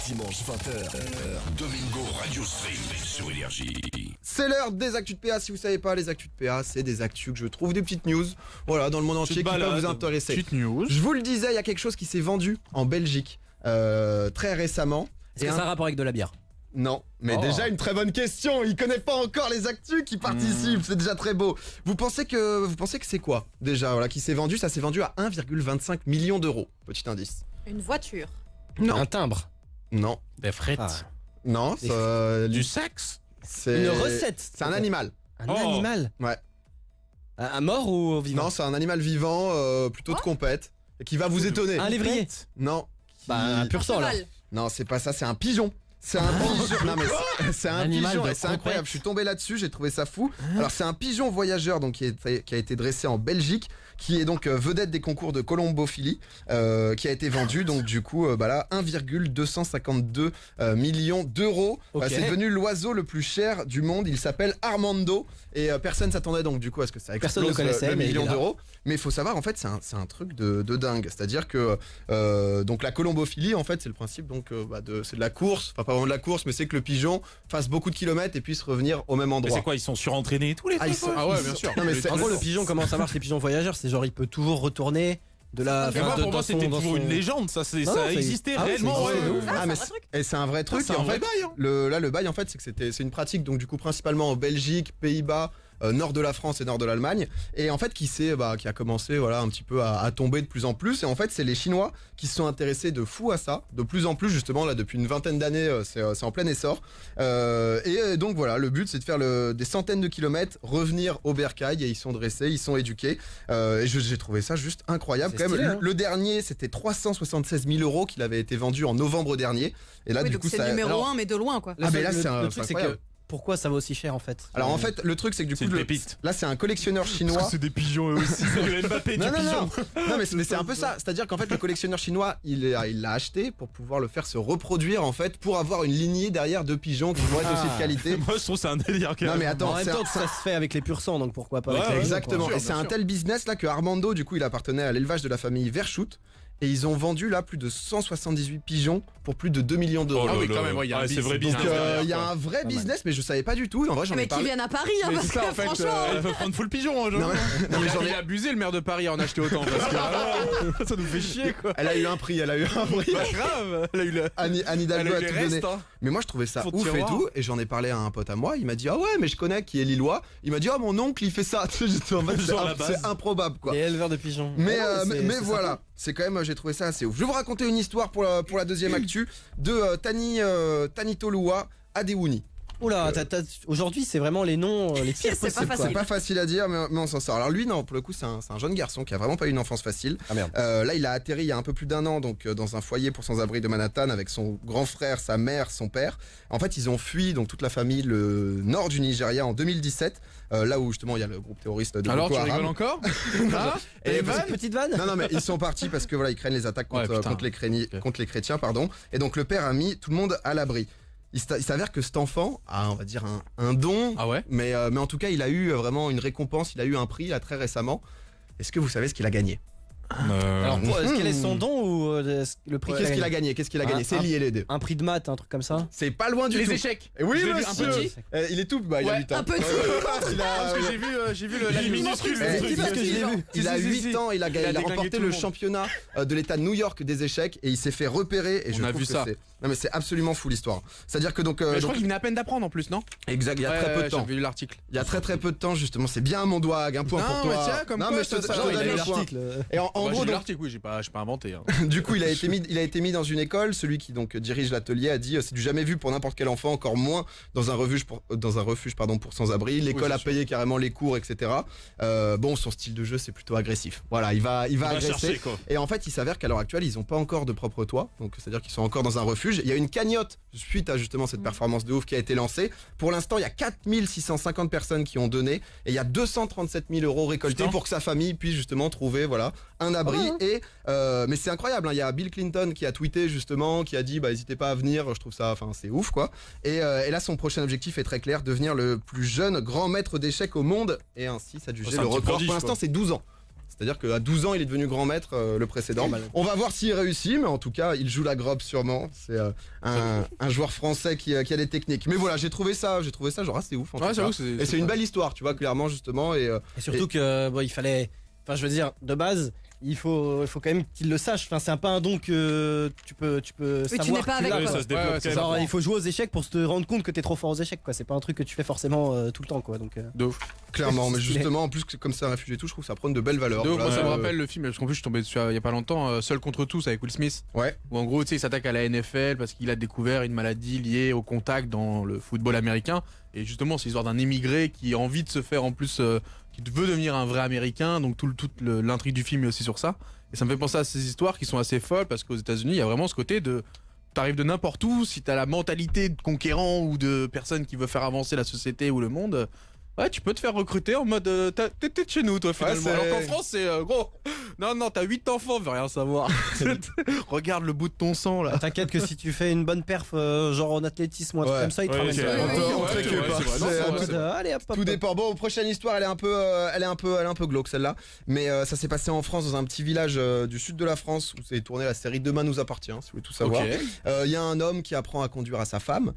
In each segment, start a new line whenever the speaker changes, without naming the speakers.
Dimanche 20h,
Domingo Radio Stream sur Énergie.
C'est l'heure des actus de PA. Si vous savez pas, les actus de PA, c'est des actus que je trouve, des petites news, voilà, dans le monde entier qui peuvent vous intéresser.
Petite news.
Je vous le disais, il y a quelque chose qui s'est vendu en Belgique très récemment.
Est-ce que ça a un rapport avec de la bière?
Non, mais déjà une très bonne question. Il connaît pas encore les actus qui participent, c'est déjà très beau. Vous pensez que c'est quoi déjà, voilà, qui s'est vendu? Ça s'est vendu à 1,25 million d'euros. Petit indice.
Une voiture.
Non.
Un timbre?
Non.
Des frites.
Ah.
Non,
Du sexe.
c'est
Une recette?
C'est un animal.
Un animal?
Ouais.
Un mort ou vivant?
Non, c'est un animal vivant, plutôt de compète, et qui va vous étonner.
Un lévrier?
Non.
Un pur sang là.
Cheval.
Non, c'est pas ça, c'est un pigeon. C'est un pigeon. Non mais c'est un
Animal
pigeon
de
et c'est incroyable. Je suis tombé là-dessus, j'ai trouvé ça fou. Alors c'est un pigeon voyageur donc qui a été dressé en Belgique, qui est donc vedette des concours de colombophilie, qui a été vendu donc du coup là 1,252 millions d'euros.
Ok.
C'est devenu l'oiseau le plus cher du monde. Il s'appelle Armando et personne s'attendait donc du coup à ce que ça
Personne
explose
ne connaissait,
le
mais il
million
est là.
d'euros. Mais il faut savoir en fait c'est un truc de dingue. C'est-à-dire que donc la colombophilie en fait c'est le principe donc c'est de la course, enfin pas vraiment de la course, mais c'est que le pigeon fasse beaucoup de kilomètres et puisse revenir au même
Mais
endroit.
c'est quoi, ils sont surentraînés et tous les trucs?
ils sont-
Ah ouais,
ils
bien
sont-
sûr.
Non, mais c'est-
En gros, le pigeon, comment ça marche les pigeons voyageurs? C'est genre il peut toujours retourner de la.
Mais moi, pour moi, c'était
dans
toujours
son-
une légende. Ça,
Non,
ça
c'est-
existait
Ah ouais,
réellement.
ça existait,
ouais.
de ouf.
Ah, mais
c'est un vrai truc.
et c'est un vrai truc.
C'est
Et
un
en
vrai
fait,
bail, hein.
le bail en fait, c'est que c'est une pratique donc du coup principalement en Belgique, Pays-Bas, nord de la France et nord de l'Allemagne, et en fait qui a commencé voilà un petit peu à tomber de plus en plus. Et en fait, c'est les Chinois qui se sont intéressés de fou à ça, de plus en plus justement là depuis une vingtaine d'années, c'est en plein essor. Donc voilà, le but c'est de faire des centaines de kilomètres, revenir au bercail, et ils sont dressés, ils sont éduqués. Et j'ai trouvé ça juste incroyable.
C'est
Quand même,
stylé, hein.
le dernier c'était 376 000 euros qu'il avait été vendu en novembre dernier. Et là
Oui,
du
donc
coup
c'est
ça.
le numéro
alors-
1, mais de loin, quoi.
Ah, mais là,
le
c'est
truc, c'est que
incroyable.
pourquoi ça va aussi cher en fait?
Alors en fait, le truc c'est que du
C'est
coup,
une pépite.
là c'est un collectionneur chinois.
C'est des pigeons eux aussi. C'est le Mbappé du
Non, non,
pigeon.
non, mais c'est un peu ça. C'est-à-dire qu'en fait, le collectionneur chinois, il l'a acheté pour pouvoir le faire se reproduire en fait, pour avoir une lignée derrière de pigeons qui vont être aussi de qualité.
Moi, je trouve c'est un délire.
Non mais attends,
En même
c'est
temps, ça se fait avec les purs sangs, donc pourquoi pas avec
Ouais,
les
ouais,
raisins,
exactement.
quoi.
Et c'est un tel business là que Armando, du coup, il appartenait à l'élevage de la famille Verschoot. Et ils ont vendu là plus de 178 pigeons pour plus de 2 millions d'euros.
Oh là
oui,
là.
quand même, ouais, il y a un
c'est
business.
vrai
Donc
business derrière,
il y a
quoi.
un vrai
Pas mal.
business, mais je savais pas du tout. En vrai, j'en ai
Mais qui
parlé.
viennent à Paris, hein,
Mais
parce
c'est ça,
que
en fait,
franchement.
Il faut prendre full pigeon, genre.
Non, mais
Il
j'en
a
ai-
abusé le maire de Paris à en acheter autant parce que
Ça nous fait chier, quoi.
Elle a eu un prix, elle a eu un prix.
pas grave. Elle a eu le.
Anne Hidalgo
Elle a
a
eu les
tout donné.
restes, hein.
Mais moi je trouvais ça
Fond de
ouf et
tiroir.
tout, et j'en ai parlé à un pote à moi, il m'a dit ah ouais mais je connais qui est lillois, il m'a dit ah mon oncle il fait ça. Tu sais, j'étais en mode,
Genre la base.
c'est improbable quoi.
Les éleveurs de pigeons.
Mais,
Ouais,
mais
c'est
voilà, c'est quand même, j'ai trouvé ça assez ouf. Je vais vous raconter une histoire pour la deuxième actu de Tani Tolua Adewouni.
Oula, aujourd'hui c'est vraiment les noms les pires
C'est pas
possibles, quoi.
facile.
C'est pas facile à dire, mais on s'en sort. Alors lui, non, pour le coup, c'est un jeune garçon qui a vraiment pas eu une enfance facile.
Ah merde.
Là, il a atterri il y a un peu plus d'un an, donc dans un foyer pour sans-abri de Manhattan avec son grand frère, sa mère, son père. En fait, ils ont fui donc toute la famille le nord du Nigeria en 2017, là où justement il y a le groupe terroriste de
Alors,
Boko
tu
Haram.
rigoles encore? Hein?
Et
Et
parce-
petite vanne?
Non, mais ils sont partis parce que voilà, ils craignent les attaques contre,
Ouais, putain.
contre les chrétiens, pardon. Et donc le père a mis tout le monde à l'abri. Il s'avère que cet enfant a, on va dire, un don,
Ah ouais?
mais en tout cas, il a eu vraiment une récompense, il a eu un prix là, très récemment. Est-ce que vous savez ce qu'il a gagné?
Alors, quel est son don ou le prix
Qu'est-ce qu'il a gagné? Qu'est-ce qu'il a gagné? C'est lié les deux.
Un prix de maths, un truc comme ça?
C'est pas loin du
Les
tout.
échecs.
Et oui,
Je l'ai vu, un
monsieur.
petit.
Il est tout, il a
Ouais,
8 ans.
un petit.
Il a-
Parce que j'ai vu la minuscule.
Eh,
petit parce que je l'ai vu.
Il a
Si, si,
8
si.
ans, il a
déglingué
remporté
tout le
le
monde.
championnat de l'état de New York des échecs et il s'est fait repérer. Et je
On a
trouve
vu
que
ça.
c'est- Non mais c'est absolument fou l'histoire. C'est-à-dire que donc,
Mais je
donc-
crois qu'il venait à peine d'apprendre en plus, non?
exact, il y a très peu de temps.
J'avais lu l'article.
Il y a très peu de temps justement. C'est bien mon doigt, un point
Non,
pour toi.
mais tiens, comme
non
quoi,
mais je te
ça,
je te
genre, il
donne
a eu
le point.
l'article.
Et en
Bah,
gros
j'ai lu
donc,
l'article, oui, j'ai pas inventé. Hein.
du coup, il a été mis dans une école. Celui qui donc dirige l'atelier a dit c'est du jamais vu pour n'importe quel enfant, encore moins dans un refuge pour sans-abri. L'école
Oui, c'est
a
sûr.
payé carrément les cours, etc. Bon, son style de jeu c'est plutôt agressif. Voilà, il va agresser.
chercher, quoi.
Et en fait, il s'avère qu'à l'heure actuelle, ils ont pas encore de propre toit. Donc, c'est-à-dire qu'ils sont encore dans un refuge. Il y a une cagnotte suite à justement cette performance de ouf qui a été lancée. Pour l'instant, il y a 4650 personnes qui ont donné et il y a 237 000 euros récoltés
Putain.
pour que sa famille puisse justement trouver voilà un abri. Et mais c'est incroyable. Il y a Bill Clinton qui a tweeté justement, qui a dit n'hésitez pas à venir. Je trouve ça, enfin c'est ouf quoi. Et là, son prochain objectif est très clair, devenir le plus jeune grand maître d'échecs au monde et ainsi s'adjuger
C'est un
le
petit
record.
prodige,
Pour l'instant,
quoi.
c'est 12 ans. C'est-à-dire qu'à 12 ans, il est devenu grand maître, le précédent. On va voir s'il réussit, mais en tout cas, il joue la grobe sûrement. C'est un joueur français qui a des techniques. Mais voilà, j'ai trouvé ça genre assez ouf. En tout
Ouais,
cas.
j'avoue que
Et c'est une belle histoire, tu vois, clairement, justement. Et
surtout que il fallait. Enfin, je veux dire, de base, il faut quand même qu'il le sache. Enfin, c'est pas un don que tu peux
Oui,
savoir.
tu n'es pas
que tu
avec,
l'as,
Ouais,
quoi.
ça se développe
Ouais,
quand
c'est
même.
ça.
Genre, il faut jouer aux échecs pour se rendre compte que t'es trop fort aux échecs, quoi. C'est pas un truc que tu fais forcément tout le temps, quoi. Donc,
De ouf.
clairement, mais
Stylé.
justement, en plus, comme c'est un réfugié et tout, je trouve que ça prône de belles valeurs.
De ouf, moi,
Voilà,
ça me rappelle le film, parce qu'en plus, je suis tombé dessus il y a pas longtemps, Seul contre tous avec Will Smith.
Ouais.
Où en gros, tu sais, il s'attaque à la NFL parce qu'il a découvert une maladie liée au contact dans le football américain. Et justement, c'est l'histoire d'un immigré qui a envie de se faire en plus, qui veut devenir un vrai américain. Donc toute l'intrigue du film est aussi sur ça. Et ça me fait penser à ces histoires qui sont assez folles parce qu'aux États-Unis, il y a vraiment ce côté de. T'arrives de n'importe où, si t'as la mentalité de conquérant ou de personne qui veut faire avancer la société ou le monde. Ouais, tu peux te faire recruter en mode t'es de chez nous, toi, finalement.
c'est-
Alors qu'en France, c'est gros. Non, t'as 8 enfants, veut rien savoir. Regarde le bout de ton sang, là.
t'inquiète que si tu fais une bonne perf, genre en athlétisme ou un truc
Ouais.
comme ça, il te
Ouais,
ramène
ok.
ça.
On te récupère pas.
c'est vrai, non,
C'est
c'est
un
vrai,
peu-
c'est vrai.
Allez, hop, hop,
Tout
hop.
dépend. Bon, prochaine histoire, elle est un peu glauque celle-là. Mais ça s'est passé en France, dans un petit village du sud de la France, où s'est tournée la série Demain nous appartient, si vous voulez tout savoir. Il y a un homme qui apprend à conduire à sa femme.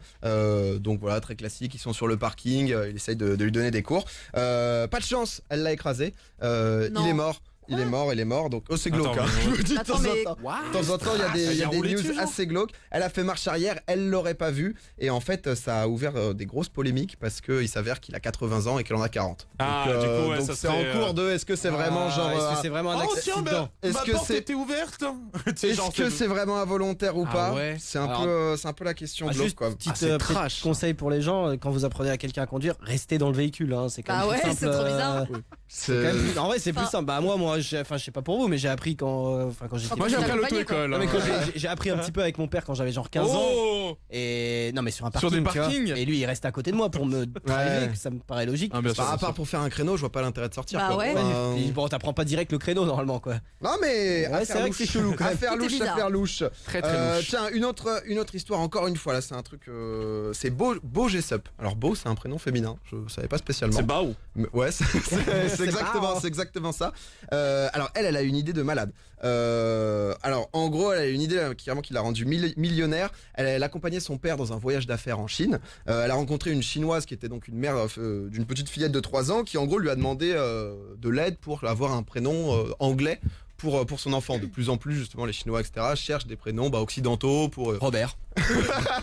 Donc voilà, très classique. Ils sont sur le parking. Il essaye de lui donner des cours. Pas de chance, elle l'a écrasé.
Non.
Il est mort. Il est mort, donc c'est glauque.
Attends,
Hein.
mais-
Je me dis de
Attends,
temps en
mais-
temps.
What
De temps en temps, il y a des
roulé
news
dessus, genre
assez glauques. Elle a fait marche arrière, elle l'aurait pas vu. Et en fait, ça a ouvert des grosses polémiques parce qu'il s'avère qu'il a 80 ans et qu'elle en a 40.
Ah,
donc,
du coup, ouais,
donc
ça
c'est
serait,
en cours de. Est-ce que c'est vraiment genre.
Est-ce que c'est vraiment un accident
Est-ce
ma
que
porte
c'est-
était ouverte Tu sais, genre,
Est-ce que c'est vraiment involontaire ou
Ah
pas
ouais.
C'est
Alors-
un peu la question
Ah,
de l'autre,
juste
quoi.
petit
c'est trash.
conseil pour les gens, quand vous apprenez à quelqu'un à conduire, restez dans le véhicule, hein, c'est quand même
Bah
plus
ouais,
simple.
c'est trop bizarre.
C'est quand même plus- En vrai, c'est plus
Enfin-
simple. Bah moi, je sais pas pour vous, mais j'ai appris quand j'étais.
Moi, j'ai appris à
Accompagné,
l'auto-école.
Non, mais
hein.
quand j'ai appris un petit peu avec mon père quand j'avais genre 15 ans.
Oh
Et non, mais sur un
Sur
parking.
des
tu vois.
parkings
Et lui, il reste à côté de moi pour me driver, que ça me paraît logique.
Ah, bien sûr,
Bah, à
bien
part
sûr.
pour faire un créneau, je vois pas l'intérêt de sortir.
Bah
quoi.
ouais.
Enfin,
Et bon, t'apprends pas direct le créneau normalement, quoi.
Non mais
Ouais, c'est vrai que c'est chelou, quand même.
affaire
Tout est
louche,
bizarre.
affaire louche.
Très très louche.
Tiens, une autre histoire, encore une fois, là c'est un truc, c'est Beau Jessup. Alors Beau c'est un prénom féminin, je savais pas spécialement.
C'est Bao.
Mais ouais, c'est exactement ça. Alors elle a une idée de malade. Alors en gros, elle a une idée qui l'a rendue millionnaire. Elle accompagnait son père dans un voyage d'affaires en Chine. Elle a rencontré une chinoise qui était donc une mère d'une petite fillette de 3 ans qui en gros lui a demandé de l'aide pour avoir un prénom anglais. Pour son enfant, de plus en plus justement les Chinois etc cherchent des prénoms occidentaux pour
Robert.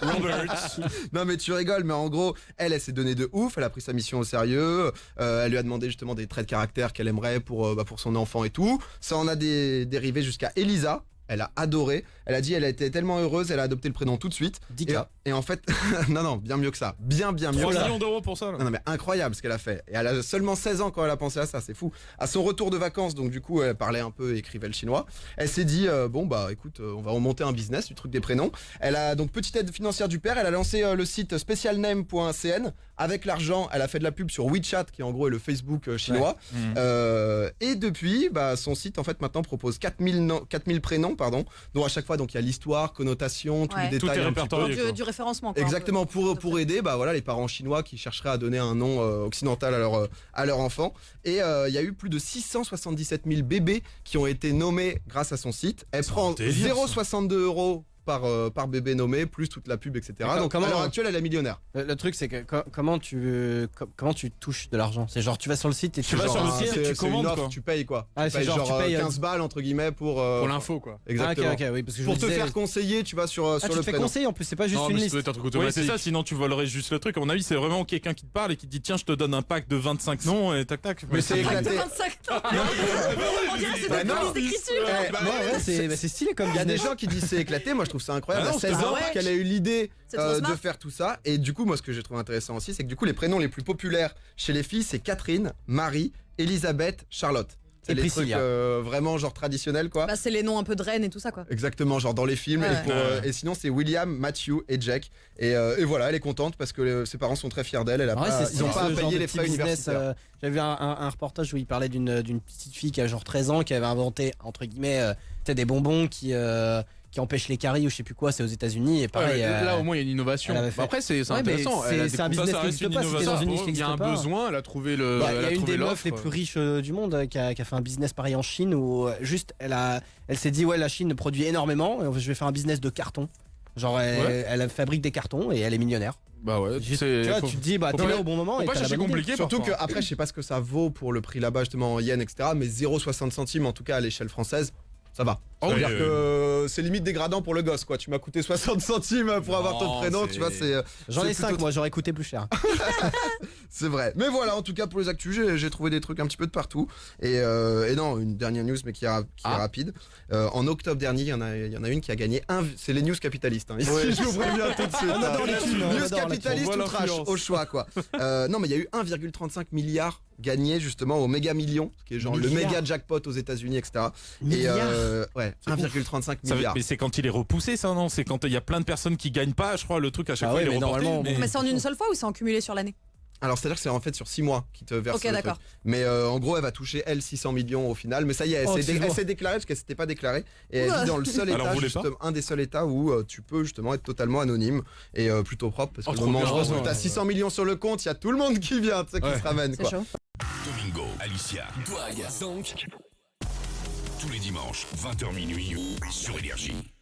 Robert.
non mais tu rigoles, mais en gros elle s'est donnée de ouf, elle a pris sa mission au sérieux, elle lui a demandé justement des traits de caractère qu'elle aimerait pour son enfant et tout. Ça en a dérivé jusqu'à Elisa. Elle a adoré, elle a dit elle a été tellement heureuse, elle a adopté le prénom tout de suite.
10K.
Et en fait, non, bien mieux que ça. Bien mieux
3
que ça.
millions d'euros pour ça, là.
Non mais incroyable ce qu'elle a fait. Et elle a seulement 16 ans quand elle a pensé à ça, c'est fou. À son retour de vacances, donc du coup elle parlait un peu, écrivait le chinois. Elle s'est dit bon bah écoute, on va remonter un business du truc des prénoms. Elle a donc petite aide financière du père, elle a lancé le site specialname.cn. Avec l'argent, elle a fait de la pub sur WeChat qui en gros est le Facebook chinois. Et depuis, son site en fait maintenant propose 4000 prénoms pardon, dont à chaque fois donc il y a l'histoire, connotation, tous
Ouais.
les
Tout
détails
est
un petit peu.
répertorié.
Du référencement, quoi. un
Exactement,
peu.
pour aider les parents chinois qui chercheraient à donner un nom occidental à leur enfant. Et il y a eu plus de 677 000 bébés qui ont été nommés grâce à son site. Elle prend
un délire,
0,62 € par bébé nommé, plus toute la pub, etc.
D'accord,
Donc
comment-
à l'heure actuelle, elle est millionnaire.
Le truc, c'est que comment tu touches de l'argent? C'est genre tu vas sur le site et tu
vas sur le
Genre,
site,
c'est-
tu
c'est
commandes,
une offre,
quoi.
tu payes quoi.
Ah,
tu
c'est
payes
genre, tu payes,
15 balles entre guillemets pour
l'info, quoi.
exactement.
Ah, ok, oui, parce que je
Pour
me
te
disais-
faire conseiller, tu vas sur
tu
le
te fais
prénom.
conseiller en plus, c'est pas juste
Non,
une
mais ça
liste.
doit être un truc
Oui,
automatique.
c'est
ça, sinon tu volerais juste le truc. À mon avis, c'est vraiment quelqu'un qui te parle et qui te dit tiens, je te donne un pack de 25 noms et tac tac.
Mais c'est
Ah, de
éclaté.
25 ans. On dirait que c'est
Bah
des
non.
polices d'écriture.
Eh,
Ouais, c'est stylé comme
Il y a des
business.
gens qui disent c'est éclaté, moi je trouve ça incroyable.
Ah non,
à 16
c'est
ans
vrai.
qu'elle a eu l'idée
C'est trop smart.
de faire tout ça. Et du coup, moi ce que j'ai trouvé intéressant aussi, c'est que du coup les prénoms les plus populaires chez les filles, c'est Catherine, Marie, Elisabeth, Charlotte. C'est
Et
les trucs
Priscilla.
vraiment genre traditionnels quoi.
Bah, c'est les noms un peu de reines et tout ça, quoi.
Exactement, genre dans les films.
Ouais.
Et sinon c'est William, Matthew et Jack. Et voilà, elle est contente parce que ses parents sont très fiers d'elle. Elle a
Ouais,
pas,
c'est
ils ont
ce
pas à
genre
payer
de
les
petit
frais
business,
universitaires.
J'avais vu un reportage où il parlait d'une petite fille qui a genre 13 ans qui avait inventé entre guillemets des bonbons qui qui empêche les caries ou je sais plus quoi, c'est aux États-Unis et pareil.
Là au moins il y a une innovation.
elle avait fait-
Après c'est
Ouais, mais
intéressant. Elle a
c'est un
découvert-
business
ça
qui
reste
n'existe
une
pas, c'était dans une niche
innovation.
qui
Il y a un
n'existe pas.
besoin, elle a trouvé le.
Bah,
elle
il y a une
trouvé
des meufs
l'offre.
les plus riches du monde qui a fait un business pareil en Chine où juste elle s'est dit ouais la Chine produit énormément, je vais faire un business de carton. Genre elle fabrique des cartons et elle est millionnaire.
Bah ouais.
Juste,
c'est-
tu vois,
faut-
tu te dis bah
faut
t'es
pas-
là au bon moment
faut
et
pas
t'as la
chercher
bonne idée.
compliqué.
Surtout
parfois.
que après, je sais pas ce que ça vaut pour le prix là-bas, justement en yens, etc. Mais 0,60 centimes, en tout cas à l'échelle française, ça va.
Oh, oui,
C'est-à-dire que c'est limite dégradant pour le gosse, quoi. Tu m'as coûté 60 centimes pour avoir ton
Non,
prénom,
c'est-
tu vois,
J'en
c'est
ai 5
plutôt-
moi, j'aurais coûté plus cher.
c'est vrai. Mais voilà, en tout cas pour les actus, j'ai trouvé des trucs un petit peu de partout. Et non, une dernière news, mais qui est rapide. En octobre dernier, il y en a une qui a gagné c'est les news capitalistes. Hein. Ici, je vous préviens tout de suite.
On adore les thunes, on
News
adore la
capitaliste
thune.
ou trash, au choix, quoi. Non, mais il y a eu 1,35 milliard gagné justement au méga million, ce qui est genre le
Milliard.
méga jackpot aux États-Unis, etc.
Milliard.
Ouais, 1,35 milliard.
Mais c'est quand il est repoussé, ça, non? C'est quand il y a plein de personnes qui gagnent pas, je crois, le truc à chaque
Ah
fois
ouais,
il est
mais
reporté.
normalement,
Mais c'est en une seule fois ou c'est en cumulé sur l'année?
Alors c'est-à-dire que c'est en fait sur 6 mois qui te verse
Ok,
le
d'accord.
truc. Mais en gros, elle va toucher 600 millions au final. Mais ça y est,
Oh,
elle
c'est bon.
s'est déclarée parce qu'elle s'était pas déclarée. Et elle
Oula.
vit dans le seul
Alors,
état,
vous voulez pas
un des seuls états où tu peux justement être totalement anonyme et plutôt propre. Parce que
Oh,
le
trop
moment où
bien.
je pense que
Ouais.
t'as 600 millions sur le compte, il y a tout le monde qui vient, tu sais, qui
Ouais.
se ramène,
C'est
quoi.
chaud.
Domingo, Alicia, Douag, tous les dimanches, 20h minuit sur Énergie.